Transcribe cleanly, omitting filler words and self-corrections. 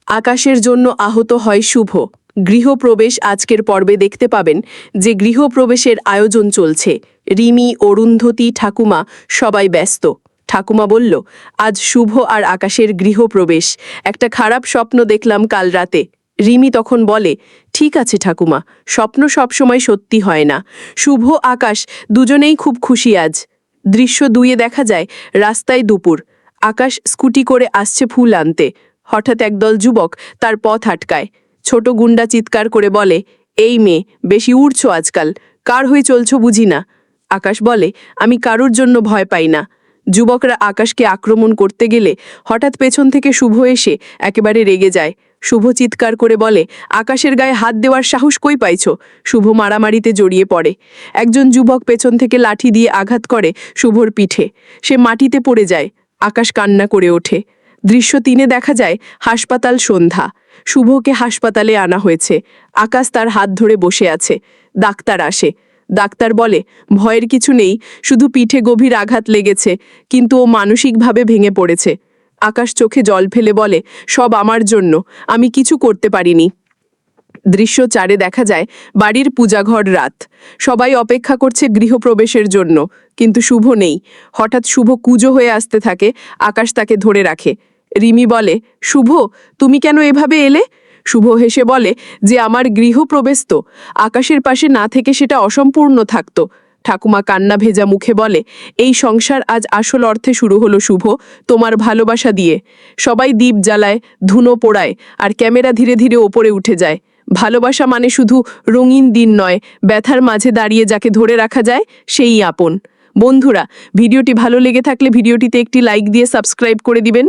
আকাশের জন্য আহত হয় শুভ। গৃহপ্রবেশ আজকের পর্বে দেখতে পাবেন যে গৃহপ্রবেশের আয়োজন চলছে। রিমি, অরুন্ধতী, ঠাকুমা সবাই ব্যস্ত। ঠাকুমা বলল, আজ শুভ আর আকাশের গৃহপ্রবেশ। একটা খারাপ স্বপ্ন দেখলাম কাল রাতে। রিমি তখন বলে, ঠিক আছে ঠাকুমা, স্বপ্ন সবসময় সত্যি হয় না। শুভ, আকাশ দুজনেই খুব খুশি আজ। দৃশ্য 2-এ দেখা যায় রাস্তায় দুপুর। আকাশ স্কুটি করে আসছে ফুল আনতে। হঠাৎ একদল যুবক তার পথ আটকায়। ছোট গুন্ডা চিৎকার করে বলে, এই মেয়ে, বেশি উড়ছো আজকাল, কার হয়ে চলছো বুঝি না। আকাশ বলে, আমি কারুর জন্য ভয় পাই না। যুবকরা আকাশকে আক্রমণ করতে গেলে হঠাৎ পেছন থেকে শুভ এসে একেবারে রেগে যায়। শুভ চিৎকার করে বলে, আকাশের গায়ে হাত দেওয়ার সাহস কই পাইছো? শুভ মারামারিতে জড়িয়ে পড়ে। একজন যুবক পেছন থেকে লাঠি দিয়ে আঘাত করে শুভর পিঠে। সে মাটিতে পড়ে যায়। আকাশ কান্না করে ওঠে। দৃশ্য 3-এ দেখা যায় হাসপাতাল সন্ধ্যা। শুভকে হাসপাতালে আনা হয়েছে। আকাশ তার হাত ধরে বসে আছে। ডাক্তার আসে। ডাক্তার বলে, ভয়ের কিছু নেই, শুধু পিঠে গভীর আঘাত লেগেছে, কিন্তু ও মানসিকভাবে ভেঙে পড়েছে। আকাশ চোখে জল ফেলে বলে, সব আমার জন্য, আমি কিছু করতে পারিনি। দৃশ্য 4-এ দেখা যায় বাড়ির পূজাঘর রাত। সবাই অপেক্ষা করছে গৃহপ্রবেশের জন্য, কিন্তু শুভ নেই। হঠাৎ শুভ কুঁজো হয়ে আসতে থাকে। আকাশ তাকে ধরে রাখে। রিমি বলে, শুভ, তুমি কেন এভাবে এলে? শুভ হেসে বলে যে আমার গৃহপ্রবেশ তো, আকাশের পাশে না থেকে সেটা অসম্পূর্ণ থাকতো। ঠাকুমা কান্না ভেজা মুখে বলে, এই সংসার আজ আসল অর্থে শুরু হলো শুভ, তোমার ভালোবাসা দিয়ে। সবাই দীপ জ্বালায়, ধুনো পোড়ায়, আর ক্যামেরা ধীরে ধীরে ওপরে উঠে যায়। ভালোবাসা মানে শুধু রঙিন দিন নয়, ব্যথার মাঝে দাঁড়িয়ে যাকে ধরে রাখা যায় সেই আপন। বন্ধুরা, ভিডিওটি ভালো লেগে থাকলে ভিডিওটিতে একটি লাইক দিয়ে সাবস্ক্রাইব করে দিবেন।